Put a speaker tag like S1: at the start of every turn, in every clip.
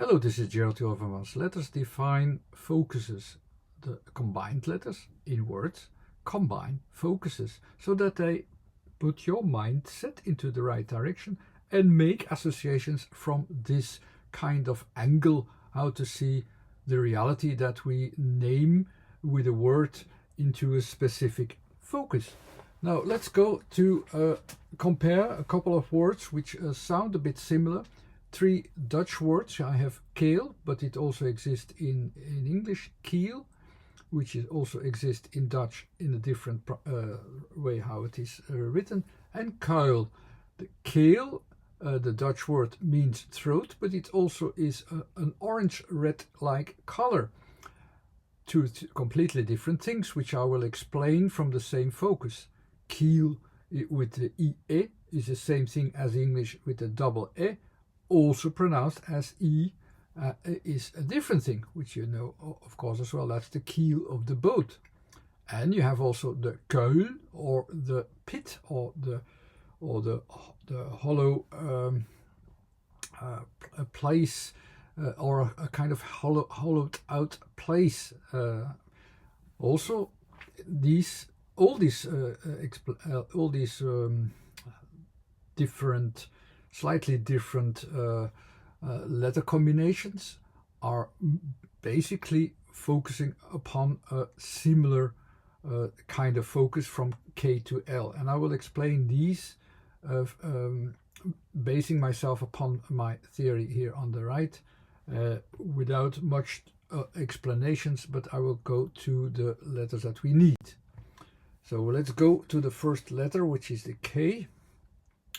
S1: Hello, this is Gerald Overmans. Let us define focuses, the combined letters in words, combine focuses, so that they put your mindset into the right direction and make associations from this kind of angle, how to see the reality that we name with a word into a specific focus. Now let's go to compare a couple of words which sound a bit similar. Three Dutch words. I have KEEL, but it also exists in English, KEEL, which also exists in Dutch in a different way how it is written, and KUIL. The KEEL, the Dutch word, means throat, but it also is an orange-red like color. Two completely different things, which I will explain from the same focus. KEEL with the IE is the same thing as English with the double E, also pronounced as E, is a different thing, which you know of course as well. That's the keel of the boat. And you have also the KUIL, or the pit, or the hollow a place, or a kind of hollowed out place. Also, all these different, slightly different letter combinations are basically focusing upon a similar kind of focus from K to L, and I will explain these basing myself upon my theory here on the right, without much explanations, but I will go to the letters that we need. So let's go to the first letter, which is the K.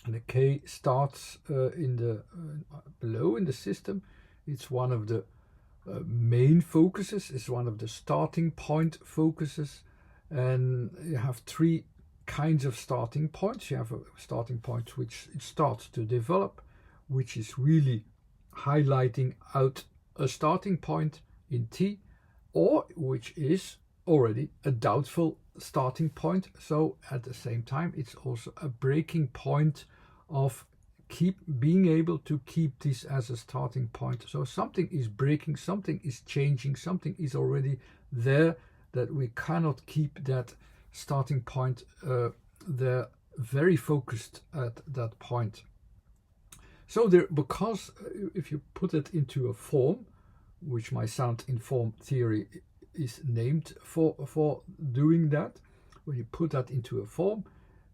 S1: And the K starts in the below in the system. It's one of the main focuses. It's one of the starting point focuses, and you have three kinds of starting points. You have a starting point which it starts to develop, which is really highlighting out a starting point in T, or which is already a doubtful starting point. So at the same time, it's also a breaking point of being able to keep this as a starting point. So something is breaking, something is changing, something is already there, that we cannot keep that starting point there very focused at that point. So there, because if you put it into a form, which my sound in form theory is named for doing that, when you put that into a form,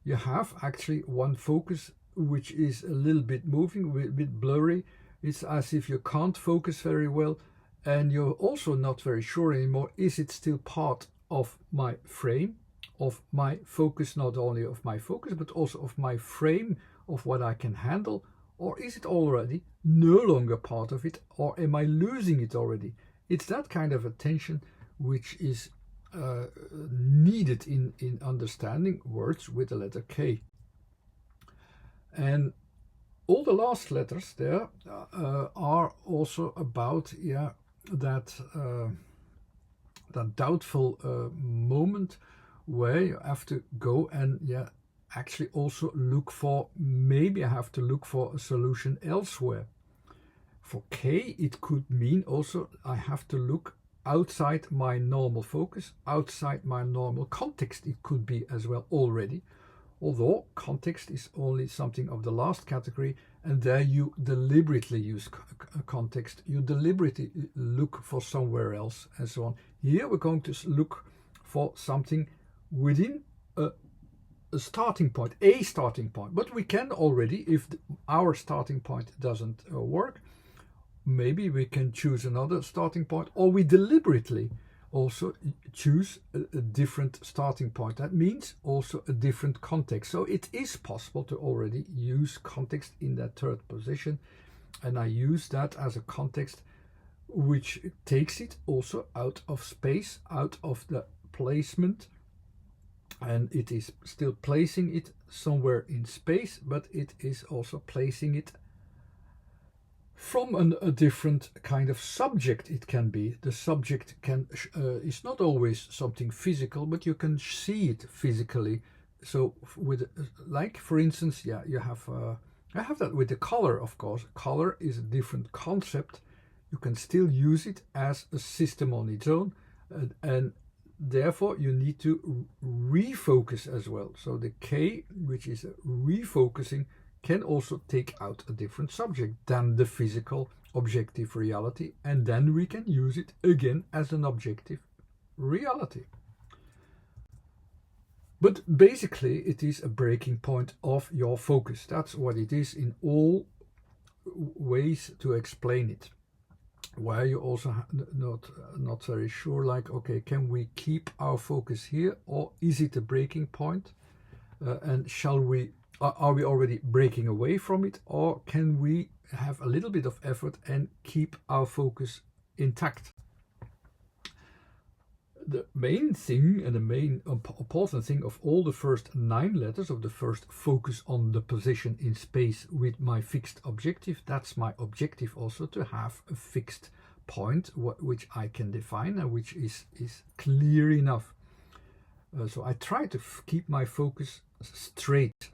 S1: you have actually one focus which is a little bit moving, a bit blurry. It's as if you can't focus very well, and you're also not very sure anymore, is it still part of my frame, of my focus, not only of my focus but also of my frame, of what I can handle, or is it already no longer part of it, or am I losing it already? It's that kind of attention which is needed in understanding words with the letter K. And all the last letters there are also about that doubtful moment where you have to go and actually also look for, maybe I have to look for a solution elsewhere. For K, it could mean also I have to look outside my normal focus, outside my normal context. It could be as well already, although context is only something of the last category, and there you deliberately use context, you deliberately look for somewhere else and so on. Here we're going to look for something within a starting point, but we can already, if our starting point doesn't work, maybe we can choose another starting point, or we deliberately also choose a different starting point. That means also a different context. So it is possible to already use context in that third position, and I use that as a context which takes it also out of space, out of the placement, and it is still placing it somewhere in space, but it is also placing it from a different kind of subject. It can be, the subject can is not always something physical, but you can see it physically. So with, like for instance, you have I have that with the color. Of course, color is a different concept you can still use it as a system on its own, and therefore you need to refocus as well. So the K, which is refocusing, can also take out a different subject than the physical objective reality, and then we can use it again as an objective reality. But basically it is a breaking point of your focus. That's what it is in all ways to explain it. Where you also not very sure, like, okay, can we keep our focus here, or is it a breaking point? And are we already breaking away from it, or can we have a little bit of effort and keep our focus intact? The main thing, and the main important thing of all the first 9 letters of the first focus on the position in space with my fixed objective. That's my objective also, to have a fixed point which I can define and which is clear enough. So I try to keep my focus straight.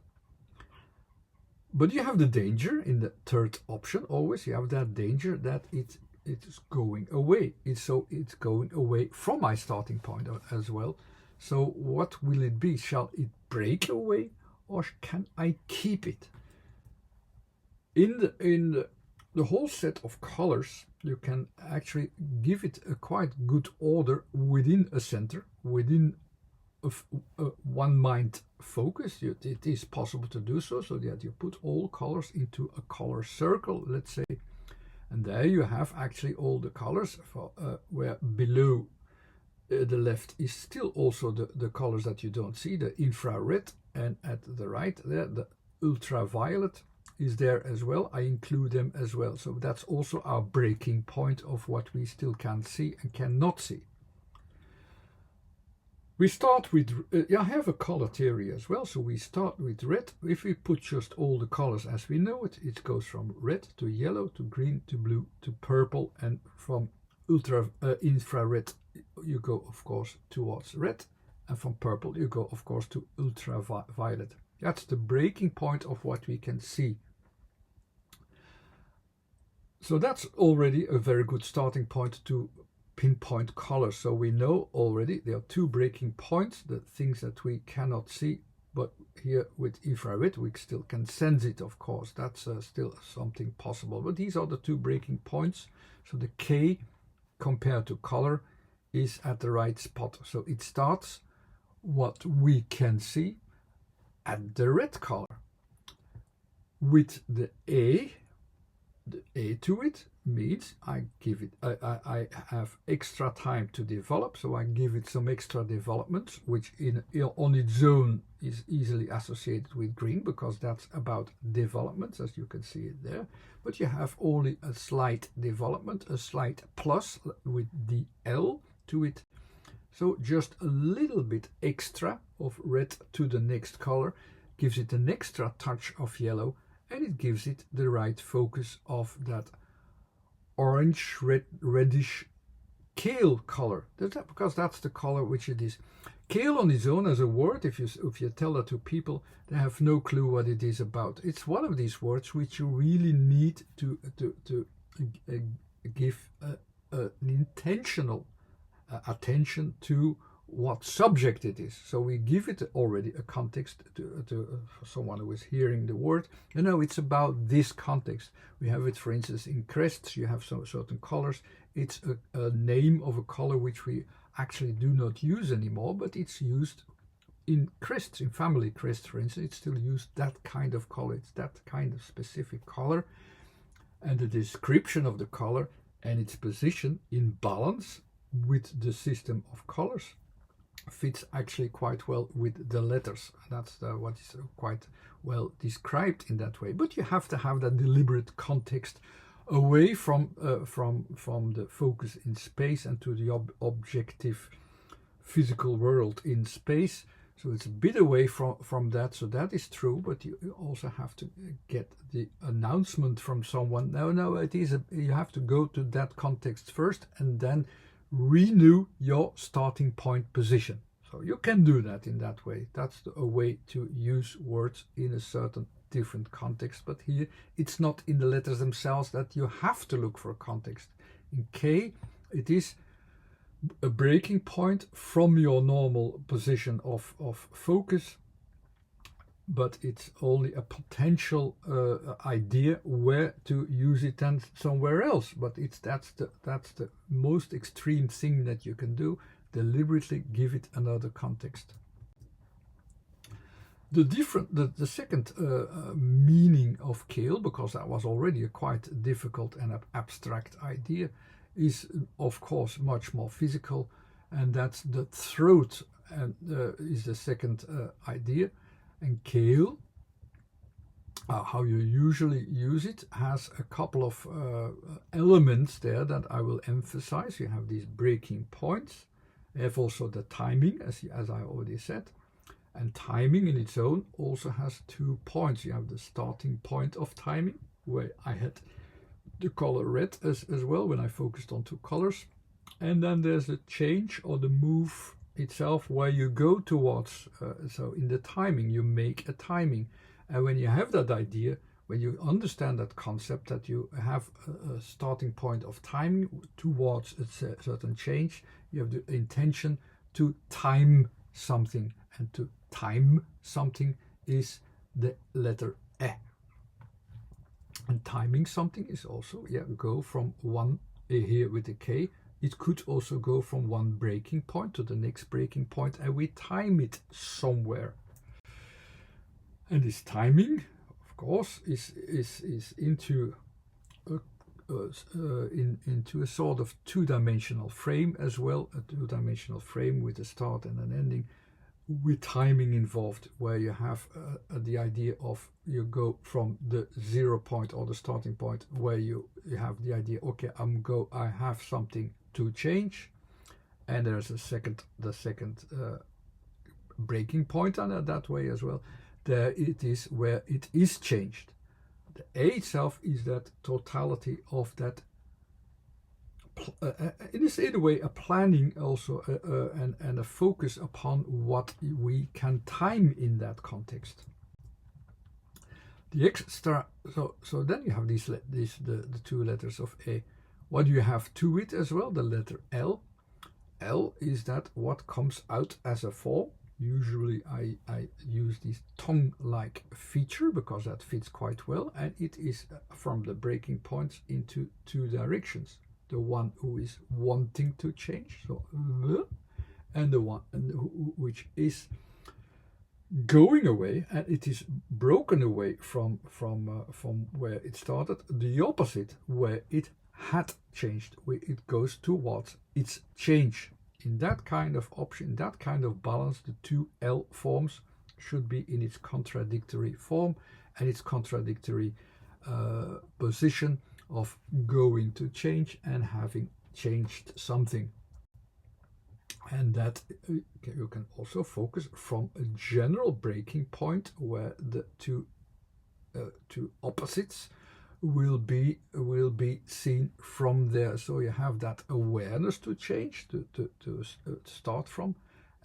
S1: But you have the danger in the third option, always you have that danger that it's going away. It's going away from my starting point as well. So what will it be? Shall it break away, or can I keep it? In the whole set of colors, you can actually give it a quite good order within a center, within a one mind focus. It is possible to do so that you put all colors into a color circle, let's say. And there you have actually all the colors, where below the left is still also the colors that you don't see, the infrared, and at the right there, the ultraviolet is there as well. I include them as well. So that's also our breaking point of what we still can see and cannot see. We start with, I have a color theory as well, so we start with red. If we put just all the colors as we know it, it goes from red to yellow to green to blue to purple, and from infrared you go of course towards red, and from purple you go of course to ultraviolet. That's the breaking point of what we can see. So that's already a very good starting point to pinpoint colors. So we know already there are 2 breaking points, the things that we cannot see, but here with infrared we still can sense it, of course. That's still something possible, but these are the 2 breaking points. So the K compared to color is at the right spot. So it starts what we can see at the red color. With the A to it means I have extra time to develop, so I give it some extra development, which on its own is easily associated with green, because that's about development, as you can see it there. But you have only a slight development, a slight plus with the L to it. So just a little bit extra of red to the next color gives it an extra touch of yellow, and it gives it the right focus of that orange, reddish KEEL color. Because that's the color which it is. KEEL on its own as a word, if you tell that to people, they have no clue what it is about. It's one of these words which you really need to give an intentional attention to what subject it is. So we give it already a context for someone who is hearing the word. You know, it's about this context. We have it, for instance, in crests. You have some certain colors. It's a name of a color which we actually do not use anymore, but it's used in crests, in family crests, for instance. It's still used that kind of color. It's that kind of specific color, and the description of the color and its position in balance with the system of colors fits actually quite well with the letters. That's what is quite well described in that way. But you have to have that deliberate context away from the focus in space and to the objective physical world in space. So it's a bit away from that. So that is true, but you also have to get the announcement from someone. No, it is you have to go to that context first and then renew your starting point position. So you can do that in that way. That's a way to use words in a certain different context, but here it's not in the letters themselves that you have to look for a context. In K, it is a breaking point from your normal position of focus, but it's only a potential idea where to use it then somewhere else. But that's the most extreme thing that you can do, deliberately give it another context. The second meaning of KEEL, because that was already a quite difficult and abstract idea, is of course much more physical, and that's the throat, and is the second idea. And KEEL, how you usually use it, has a couple of elements there that I will emphasize. You have these breaking points. You have also the timing, as I already said. And timing in its own also has 2 points. You have the starting point of timing, where I had the color red as well when I focused on 2 colors. And then there's the change or the move itself, where you go towards. So in the timing, you make a timing. And when you have that idea, when you understand that concept, that you have a starting point of timing towards a certain change, you have the intention to time something. And to time something is the letter E. And timing something is also, go from one here with the K. It could also go from one breaking point to the next breaking point, and we time it somewhere. And this timing, of course, is into a sort of 2-dimensional frame as well, a 2-dimensional frame with a start and an ending, with timing involved, where you have the idea of, you go from the 0 point or the starting point, where you have the idea, okay, I have something to change, and there's the second breaking point on that way as well. There it is where it is changed. The A itself is that totality of that. It is in a way a planning also, and a focus upon what we can time in that context. The extra, so then you have the 2 letters of A. What do you have to it as well? The letter L. L is that what comes out as a form. Usually I use this tongue-like feature because that fits quite well, and it is from the breaking points into 2 directions. The one who is wanting to change, so and the one which is going away, and it is broken away from where it started. The opposite, where it had changed, where it goes towards its change. In that kind of option, in that kind of balance, the 2 L forms should be in its contradictory form and its contradictory position of going to change and having changed something. And that you can also focus from a general breaking point, where the two opposites will be seen from there. So you have that awareness to change, to start from,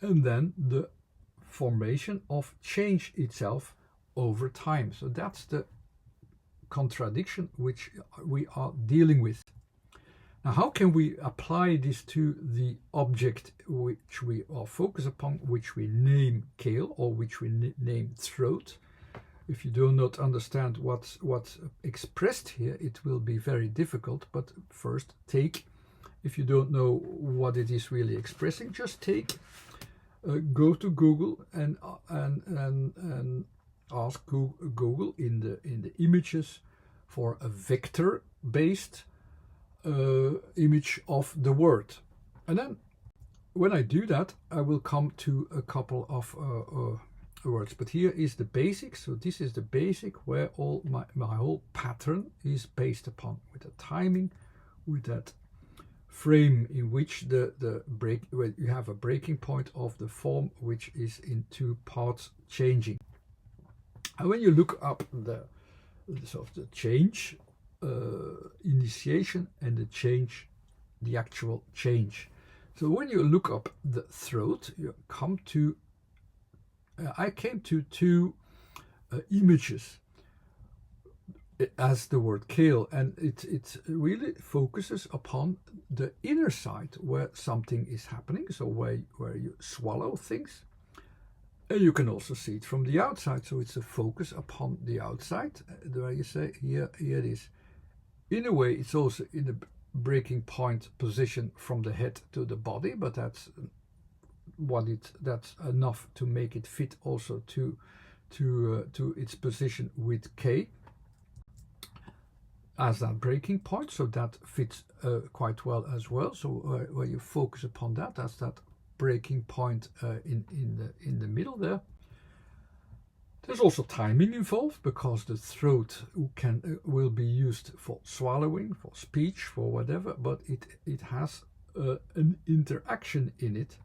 S1: and then the formation of change itself over time. So that's the contradiction which we are dealing with. Now, how can we apply this to the object which we are focused upon, which we name KEEL, or which we name throat? If you do not understand what's expressed here, it will be very difficult. But first, if you don't know what it is really expressing, just go to Google and ask Google in the images for a vector-based image of the word. And then when I do that, I will come to a couple of words. But here is the basic. So this is the basic where all my whole pattern is based upon, with the timing, with that frame in which where you have a breaking point of the form, which is in 2 parts changing. And when you look up the change initiation and the change, the actual change. So when you look up the throat, you come to I came to 2 images. as the word KEEL, and it really focuses upon the inner side where something is happening, so where you swallow things. And you can also see it from the outside, so it's a focus upon the outside, where you say, here it is. In a way, it's also in a breaking point position from the head to the body, but that's enough to make it fit also to its position with K as that breaking point, so that fits quite well as well. So where you focus upon that as that breaking point in the middle there. There's also timing involved, because the throat will be used for swallowing, for speech, for whatever, but it has an interaction in it,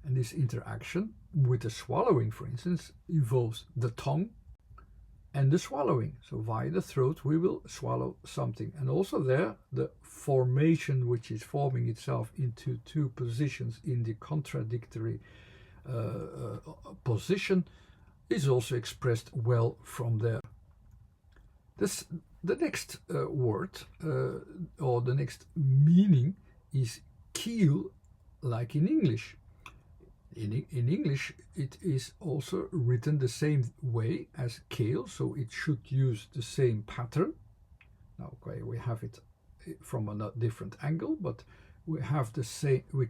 S1: and this interaction with the swallowing, for instance, involves the tongue and the swallowing. So via the throat we will swallow something, and also there the formation which is forming itself into two positions in the contradictory position is also expressed well from there. The next word or the next meaning is keel, like in English. In English it is also written the same way as KEEL, so it should use the same pattern. Now, okay, we have it from a different angle, but we have the same. We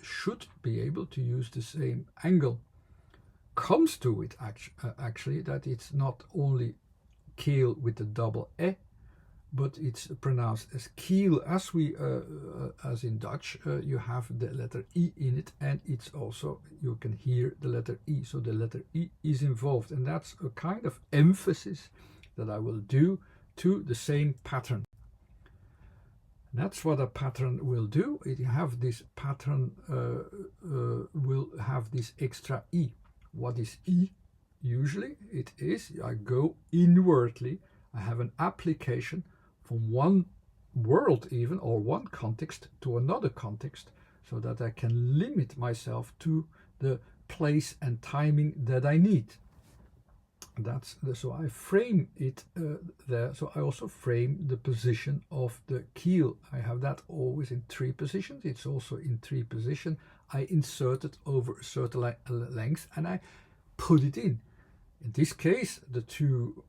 S1: should be able to use the same angle. Comes to it actually that it's not only KEEL with the double E, but it's pronounced as KEEL, as as in Dutch. You have the letter E in it, and it's also, you can hear the letter E, so the letter E is involved, and that's a kind of emphasis that I will do to the same pattern. That's what a pattern will do. It have this pattern will have this extra E. What is E? Usually it is, I go inwardly, I have an application from one world even, or one context to another context, so that I can limit myself to the place and timing that I need. So I frame it there. So I also frame the position of the keel. I have that always in 3 positions. It's also in 3 positions. I insert it over a certain length and I put it in. In this case, the 2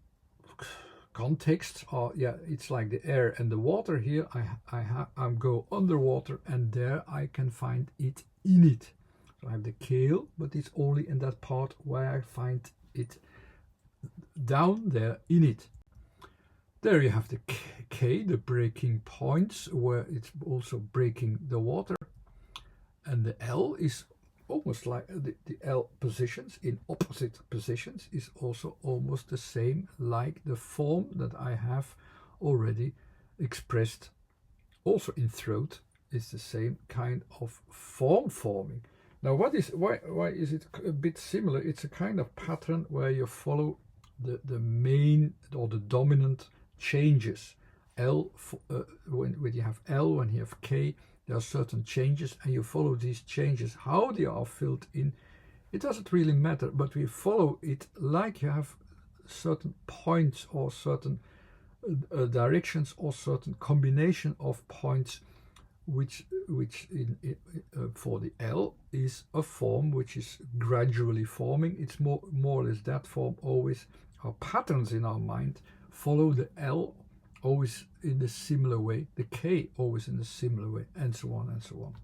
S1: contexts are, it's like the air and the water. Here I go underwater, and there I can find it in it. So I have the keel, but it's only in that part where I find it down there in it. There you have the K, the breaking points, where it's also breaking the water. And the L is almost like the L positions in opposite positions is also almost the same, like the form that I have already expressed. Also in throat is the same kind of form forming. Now why is it a bit similar? It's a kind of pattern where you follow the main or the dominant changes. L, when you have L, when you have K, there are certain changes, and you follow these changes. How they are filled in, it doesn't really matter, but we follow it like you have certain points or certain directions or certain combination of points, which for the L is a form which is gradually forming. It's more or less that form always. Our patterns in our mind follow the L always in a similar way, the K always in a similar way, and so on and so on.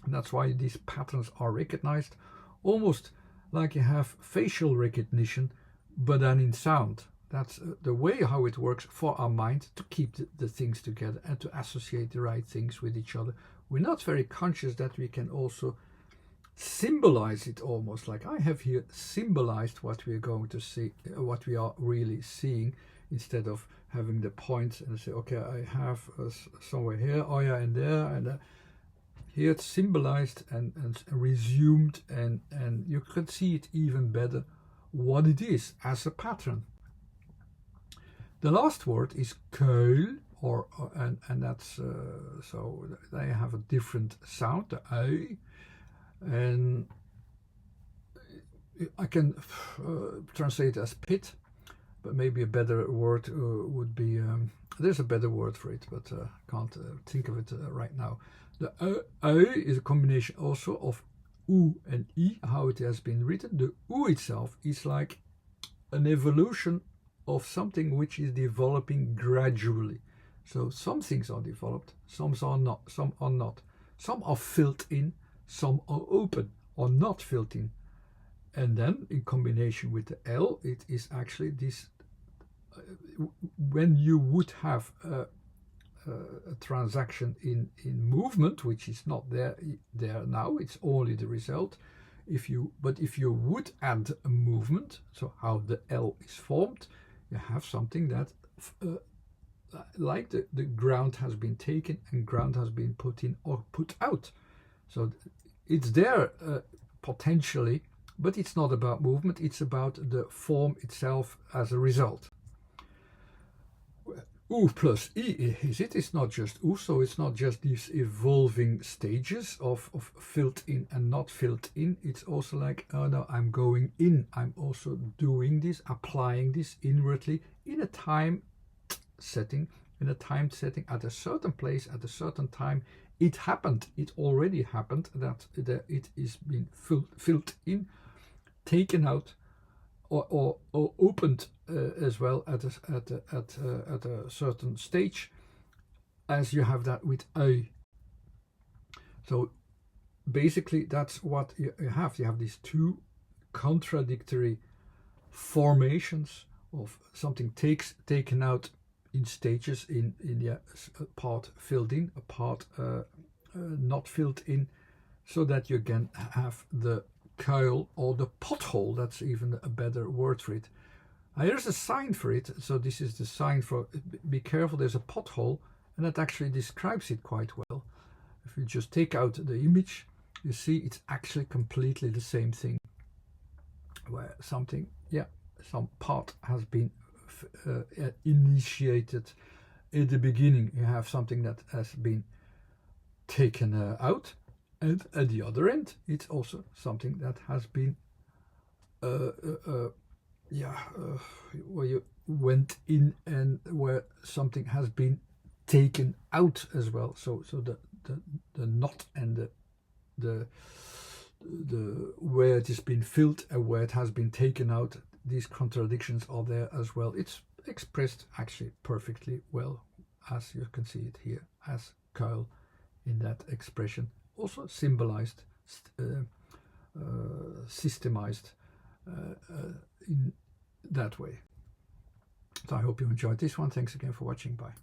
S1: And that's why these patterns are recognized almost like you have facial recognition, but then in sound. That's the way how it works for our mind to keep the things together and to associate the right things with each other. We're not very conscious that we can also symbolize it, almost like I have here symbolized what we are going to see, what we are really seeing, instead of having the points and say, okay, I have somewhere here, oh yeah, and there, and here it's symbolized and resumed, and you can see it even better what it is as a pattern. The last word is KUIL, and that's so they have a different sound, the I, and I can translate it as pit, but maybe a better word would be, there's a better word for it, but can't think of it right now. The is a combination also of U and I, how it has been written. The U itself is like an evolution of something which is developing gradually. So some things are developed, some are not, some are not. Some are filled in, some are open or not filled in. And then in combination with the L, it is actually this, when you would have a transaction in movement, which is not there now, it's only the result. But if you would add a movement, so how the L is formed, you have something that like the ground has been taken and ground has been put in or put out. So it's there potentially, but it's not about movement, it's about the form itself as a result. U plus I is it? It's not just U, so it's not just these evolving stages of filled in and not filled in. It's also like, oh no, I'm going in. I'm also doing this, applying this inwardly in a time setting, at a certain place, at a certain time. It happened, it already happened that it is being filled in, taken out, or opened as well at a certain stage, as you have that with ui. So basically that's what you have. You have these two contradictory formations of something taken out in stages, in a part filled in, a part not filled in, so that you can have the KEEL or the pothole. That's even a better word for it. Here's a sign for it. So this is the sign for, be careful, there's a pothole, and that actually describes it quite well. If you just take out the image, you see it's actually completely the same thing, where something, some part has been initiated at the beginning. You have something that has been taken out, and at the other end it's also something that has been where you went in and where something has been taken out as well. So the knot and the where it has been filled and where it has been taken out, these contradictions are there as well. It's expressed actually perfectly well, as you can see it here as KEEL in that expression, also symbolized, systemized in that way. So I hope you enjoyed this one. Thanks again for watching. Bye.